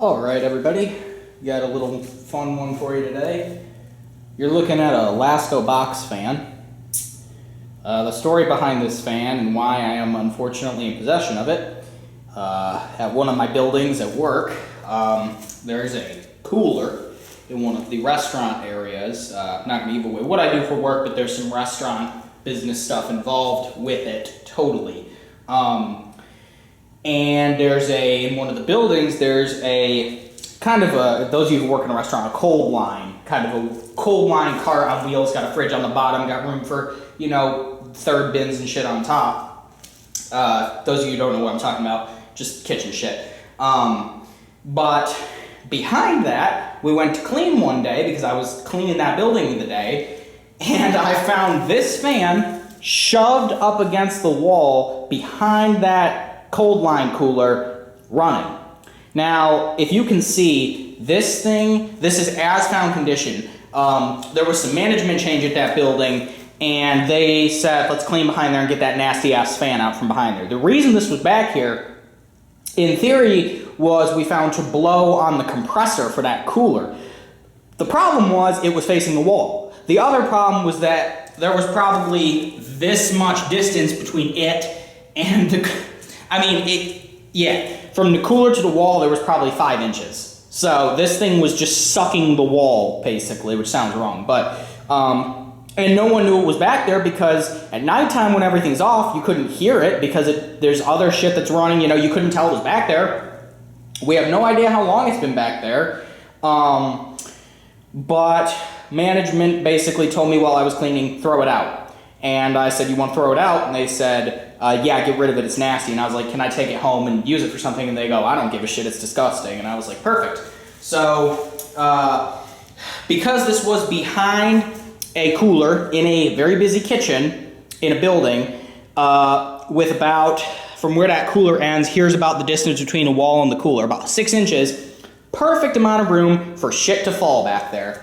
All right, everybody, got a little fun one for you today. You're looking at a Lasko box fan. The story behind this fan and why I am unfortunately in possession of it, at one of my buildings at work, there's a cooler in one of the restaurant areas. Not gonna give away what I do for work, but there's some restaurant business stuff involved with it, totally. And there's in one of the buildings, there's a kind of those of you who work in a restaurant, a cold line, kind of a cold line cart on wheels, got a fridge on the bottom, got room for, you know, third bins and shit on top. Those of you who don't know what I'm talking about, just kitchen shit. But behind that, we went to clean one day because I was cleaning that building the day, and I found this fan shoved up against the wall behind that cold line cooler running. Now, if you can see, this is as found condition. There was some management change at that building, and they said, let's clean behind there and get that nasty ass fan out from behind there. The reason this was back here, in theory, was we found to blow on the compressor for that cooler. The problem was it was facing the wall. The other problem was that there was probably this much distance between it and from the cooler to the wall, there was probably 5 inches. So this thing was just sucking the wall, basically, which sounds wrong. But, and no one knew it was back there because at nighttime when everything's off, you couldn't hear it because there's other shit that's running, you know, you couldn't tell it was back there. We have no idea how long it's been back there. But management basically told me while I was cleaning, throw it out. And I said, you want to throw it out? And they said, yeah, get rid of it, it's nasty. And I was like, can I take it home and use it for something? And they go, I don't give a shit, it's disgusting. And I was like, perfect. So, because this was behind a cooler in a very busy kitchen in a building, with about, from where that cooler ends, here's about the distance between a wall and the cooler, about 6 inches, perfect amount of room for shit to fall back there.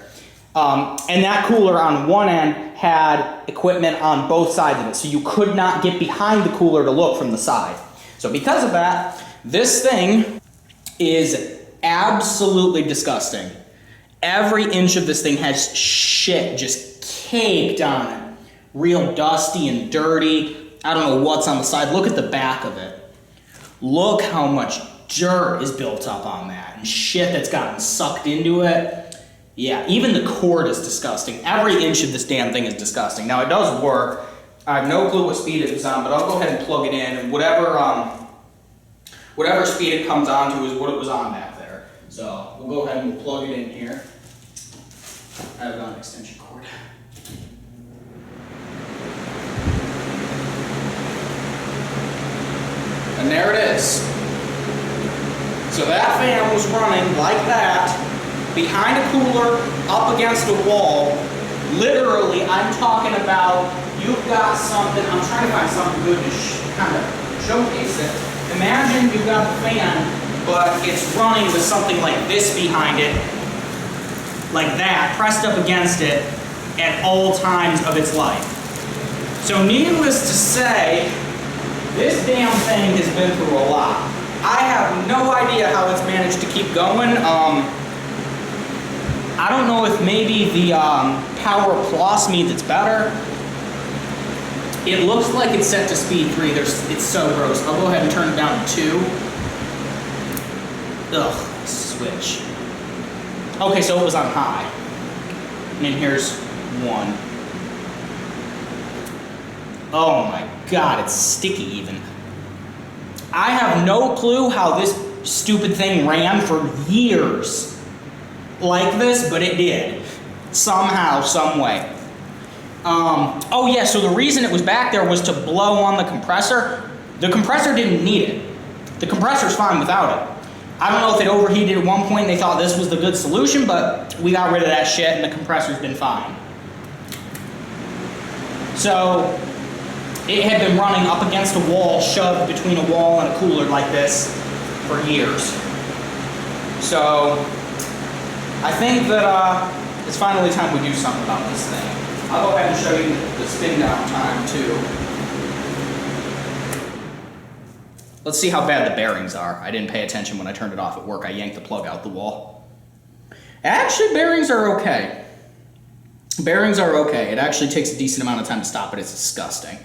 And that cooler on one end had equipment on both sides of it, so you could not get behind the cooler to look from the side. So because of that, this thing is absolutely disgusting. Every inch of this thing has shit just caked on it. Real dusty and dirty. I don't know what's on the side. Look at the back of it. Look how much dirt is built up on that and shit that's gotten sucked into it. Yeah, even the cord is disgusting. Every inch of this damn thing is disgusting. Now, it does work. I have no clue what speed it was on, but I'll go ahead and plug it in, and whatever speed it comes on to is what it was on back there. So, we'll go ahead and plug it in here. I have an extension cord. And there it is. So that fan was running like that, behind a cooler, up against a wall. Literally, I'm talking about, you've got something, I'm trying to find something good to kind of showcase it. Imagine you've got the fan, but it's running with something like this behind it, like that, pressed up against it at all times of its life. So needless to say, this damn thing has been through a lot. I have no idea how it's managed to keep going. I don't know if maybe the PowerPlus means it's better. It looks like it's set to speed 3. It's so gross. I'll go ahead and turn it down to 2. Ugh, switch. Okay, so it was on high. And then here's 1. Oh my god, it's sticky even. I have no clue how this stupid thing ran for years like this, but it did. Somehow, some way. Oh yeah, so the reason it was back there was to blow on the compressor. The compressor didn't need it. The compressor's fine without it. I don't know if it overheated at one point and they thought this was the good solution, but we got rid of that shit and the compressor's been fine. So, it had been running up against a wall, shoved between a wall and a cooler like this for years. So, I think that it's finally time we do something about this thing. I'll go ahead and show you the spin down time too. Let's see how bad the bearings are. I didn't pay attention when I turned it off at work. I yanked the plug out the wall. Actually, bearings are okay. Bearings are okay. It actually takes a decent amount of time to stop, but it's disgusting.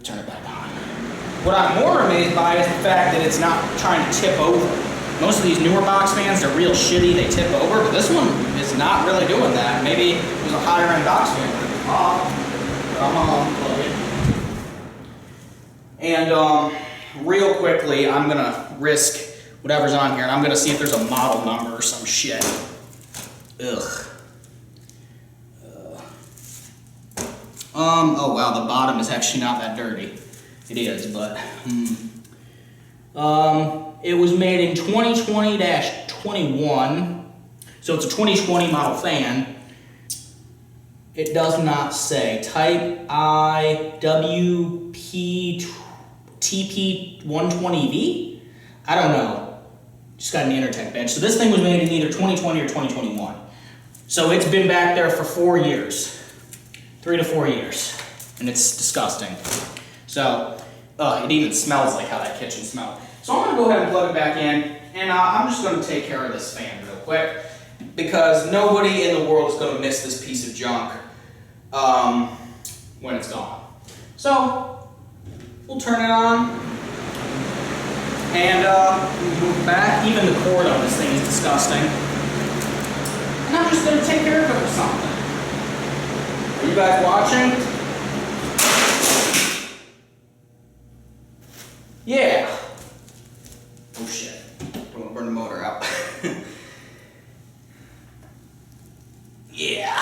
Turn it back on. What I'm more amazed by is the fact that it's not trying to tip over. Most of these newer box fans are real shitty. They tip over, but this one is not really doing that. Maybe it was a higher end box fan when it was off. But I'm gonna unplug it. And real quickly, I'm gonna risk whatever's on here, and I'm gonna see if there's a model number or some shit. Ugh. Oh wow, the bottom is actually not that dirty. It is, but it was made in 2020-21, so it's a 2020 model fan. It does not say Type I WP TP120V. I don't know. Just got an Intertech bench. So this thing was made in either 2020 or 2021. So it's been back there for 4 years. 3 to 4 years. And it's disgusting. So, it even smells like how that kitchen smelled. So I'm going to go ahead and plug it back in. And I'm just going to take care of this fan real quick. Because nobody in the world is going to miss this piece of junk when it's gone. So, we'll turn it on. And move back. Even the cord on this thing is disgusting. And I'm just going to take care of it or something. Are you guys watching? Yeah. Oh shit. Don't want to burn the motor out. Yeah.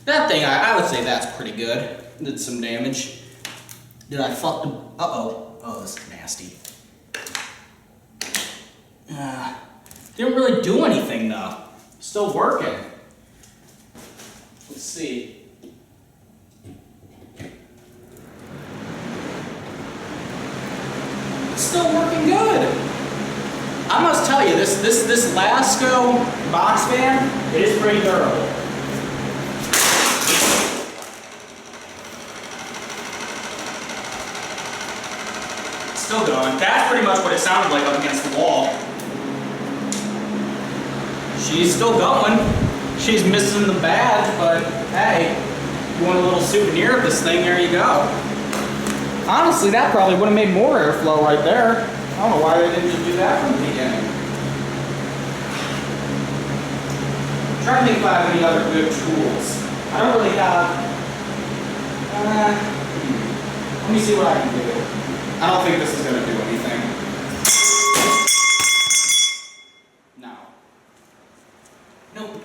That thing, I would say that's pretty good. Did some damage. Did I fuck the... Uh-oh. Oh, this is nasty. Didn't really do anything, though. Still working. Let's see. It's still working good. I must tell you, this Lasko box fan, it is pretty durable. Still going. That's pretty much what it sounded like up against the wall. She's still going. She's missing the badge, but hey, you want a little souvenir of this thing, there you go. Honestly, that probably would have made more airflow right there. I don't know why they didn't just do that from the beginning. I'm trying to think if I have any other good tools. I don't really have... let me see what I can do. I don't think this is going to do anything. No. Nope.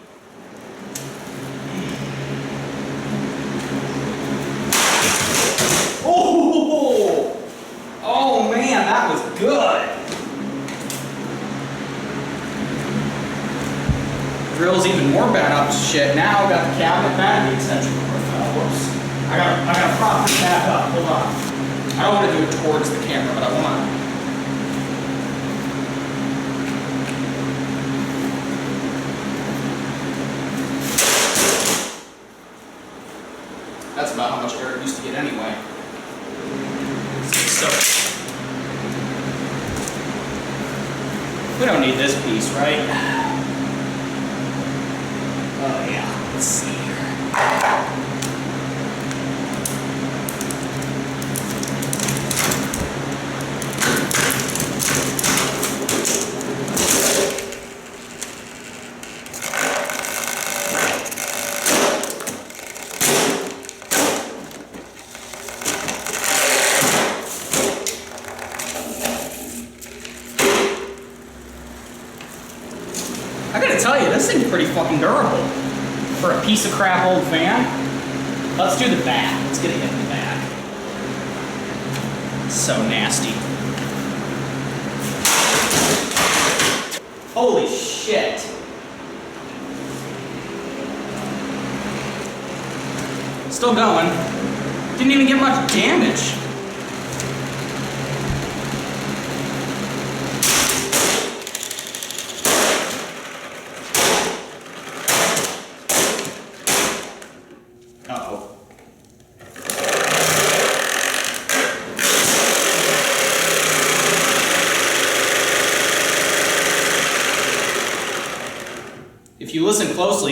Oh! Oh man, that was good. Drill's even more bad up to shit. Now I got the cabinet back, the extension cord fell. Whoops. I gotta prop this back up. Hold on. I don't want to do it towards the camera, but I want. That's about how much air it used to get anyway. So, we don't need this piece, right? Oh yeah, let's see here. I gotta tell you, this thing's pretty fucking durable for a piece of crap old fan. Let's do the back. Let's get it in the back. It's so nasty. Holy shit. Still going. Didn't even get much damage. Uh-oh.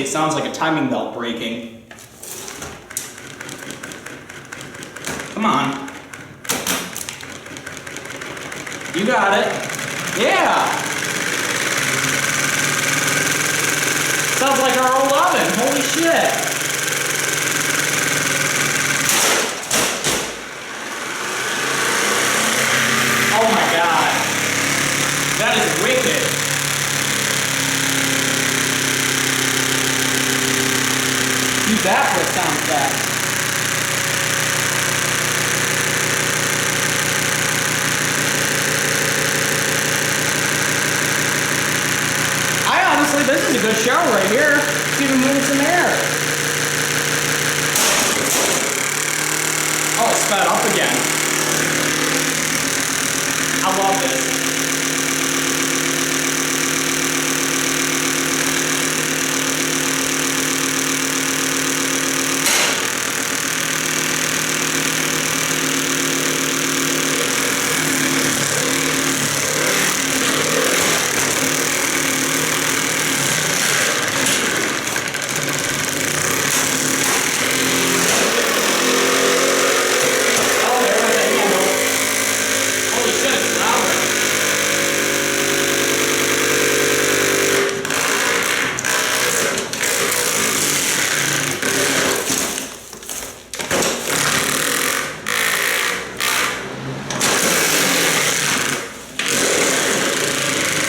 Honestly, it sounds like a timing belt breaking. Come on. You got it. Yeah! Sounds like our old oven. Holy shit. Oh my god. That is wicked. Use that for a sound effect. Honestly, this is a good show right here. It's even moving some air. Oh, it sped up again. I love this.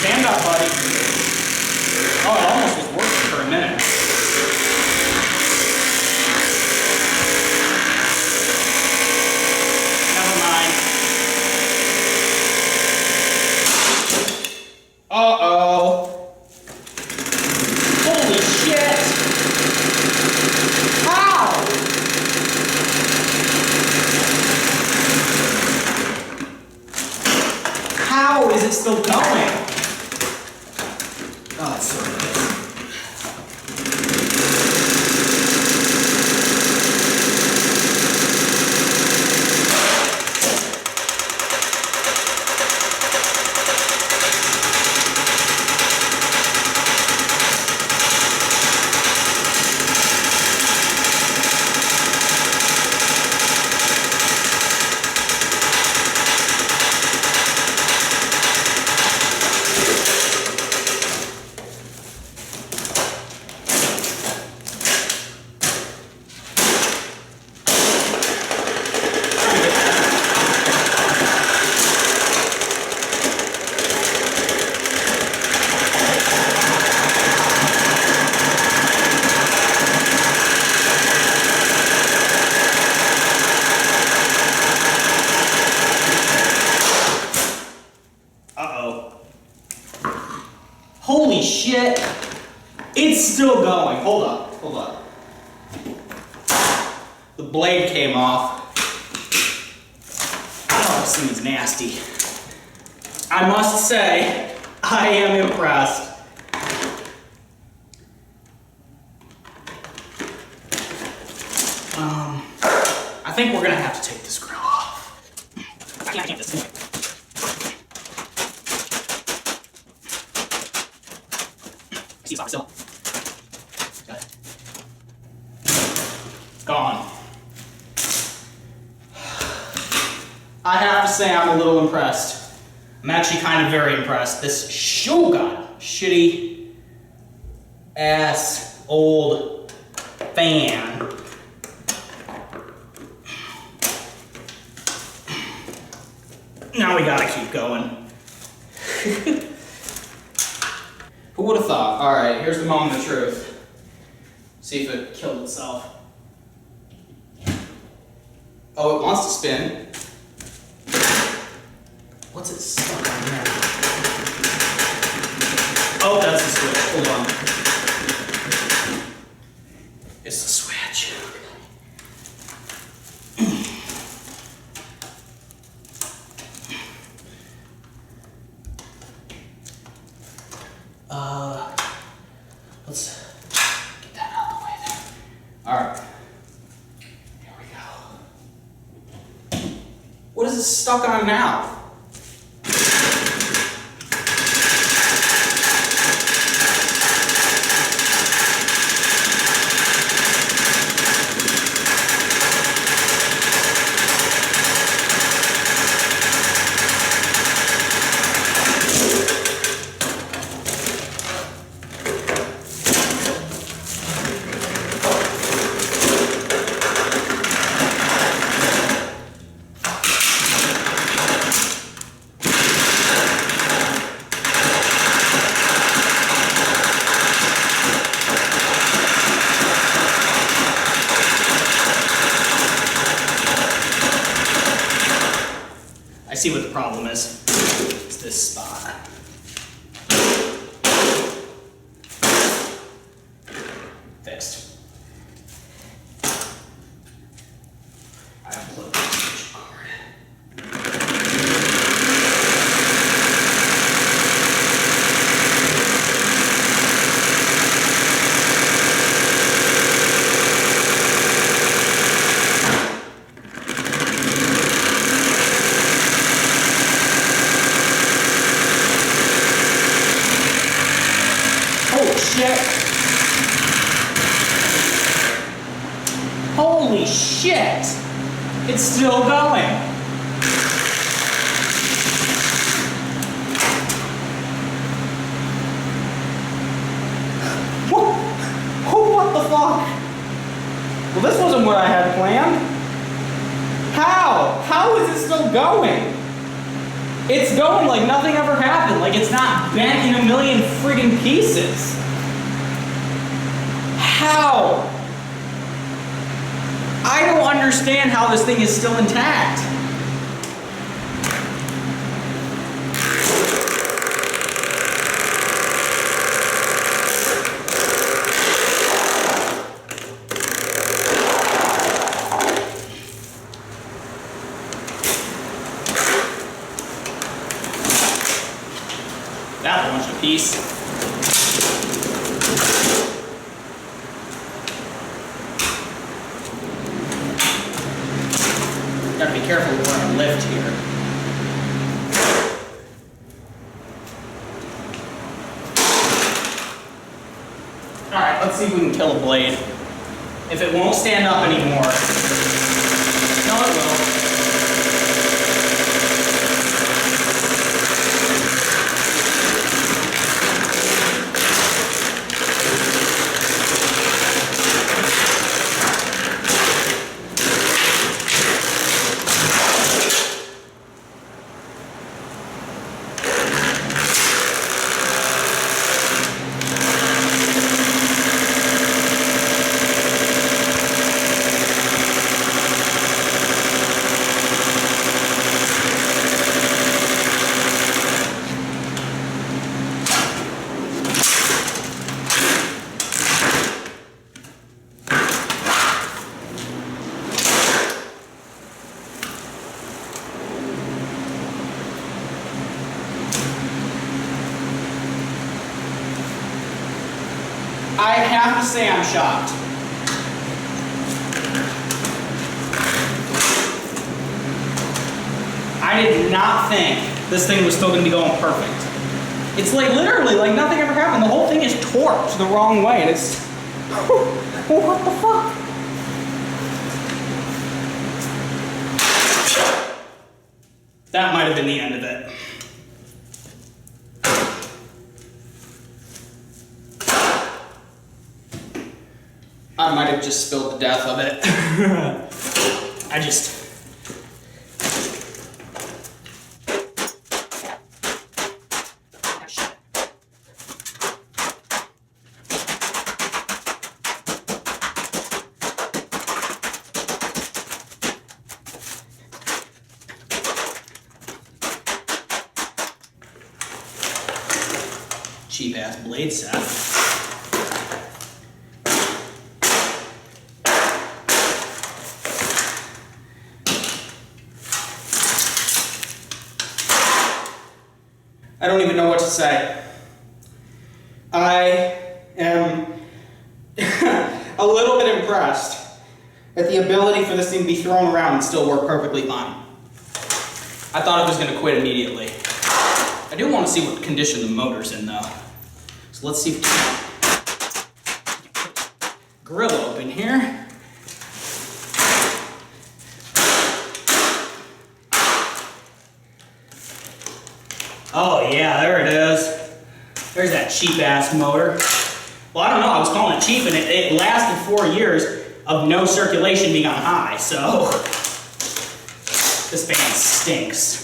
Stand up, buddy. Oh, it almost was working for a minute. Never mind. Uh-oh. Holy shit. How? How is it still going? Oh, it's so nice. Holy shit. It's still going. Hold up, hold up. The blade came off. Oh, this thing is nasty. I must say, I am impressed. I think we're gonna have to take this grill off. I can't do this. See, it's still. Got it. It's gone. I have to say I'm a little impressed. I'm actually kind of very impressed. This Shogun shitty ass old fan. Now we gotta keep going. Who would have thought? Alright, here's the moment of truth. See if it killed itself. Oh, it wants to spin. What's it stuck on there? Oh, that's the switch. Hold on. It's the switch. Let's get that out of the way there. Alright. Here we go. What is it stuck on now? see what the problem is. It's this spot. Fixed. I unplugged the extension cord. Oh shit! Holy shit! It's still going! What the fuck? Well, this wasn't what I had planned. How? How is it still going? It's going like nothing ever happened, like it's not bent in a million friggin' pieces. How? I don't understand how this thing is still intact. That one's a piece. Gotta be careful where I lift here. Alright, let's see if we can kill a blade. If it won't stand up anymore. No, it will. I have to say I'm shocked. I did not think this thing was still going to be going perfect. It's like literally like nothing ever happened. The whole thing is torqued the wrong way and it's... what the fuck? That might have been the end of it. I might have just spilled the death of it. I just... Cheap ass blade set. I don't even know what to say. I am a little bit impressed at the ability for this thing to be thrown around and still work perfectly fine. I thought it was going to quit immediately. I do want to see what condition the motor's in though. So let's see if we can put the grill open here. Oh yeah, there it is. There's that cheap ass motor. Well, I don't know, I was calling it cheap and it lasted 4 years of no circulation being on high, so this fan stinks.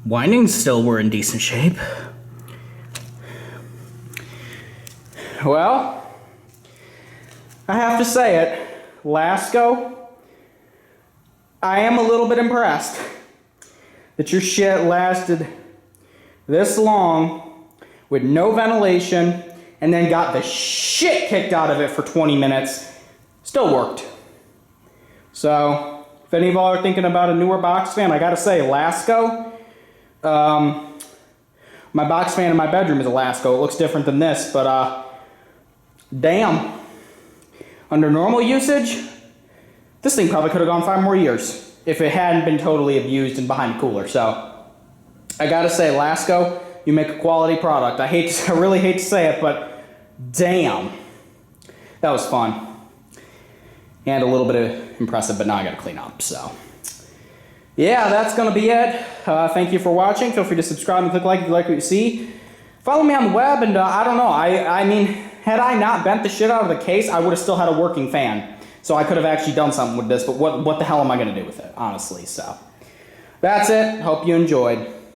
Windings still were in decent shape. Well, I have to say it, Lasko, I am a little bit impressed that your shit lasted this long with no ventilation and then got the shit kicked out of it for 20 minutes. Still worked. So, if any of y'all are thinking about a newer box fan, I gotta say, Lasko. My box fan in my bedroom is a Lasko. It looks different than this, but damn. Under normal usage, this thing probably could have gone 5 more years if it hadn't been totally abused and behind a cooler. So, I gotta say, Lasko, you make a quality product. I really hate to say it, but damn. That was fun. And a little bit of impressive, but now I gotta clean up, so. Yeah, that's gonna be it. Thank you for watching. Feel free to subscribe and click like if you like what you see. Follow me on the web, and I don't know. I mean, had I not bent the shit out of the case, I would have still had a working fan. So I could have actually done something with this, but what the hell am I gonna do with it, honestly, so. That's it. Hope you enjoyed.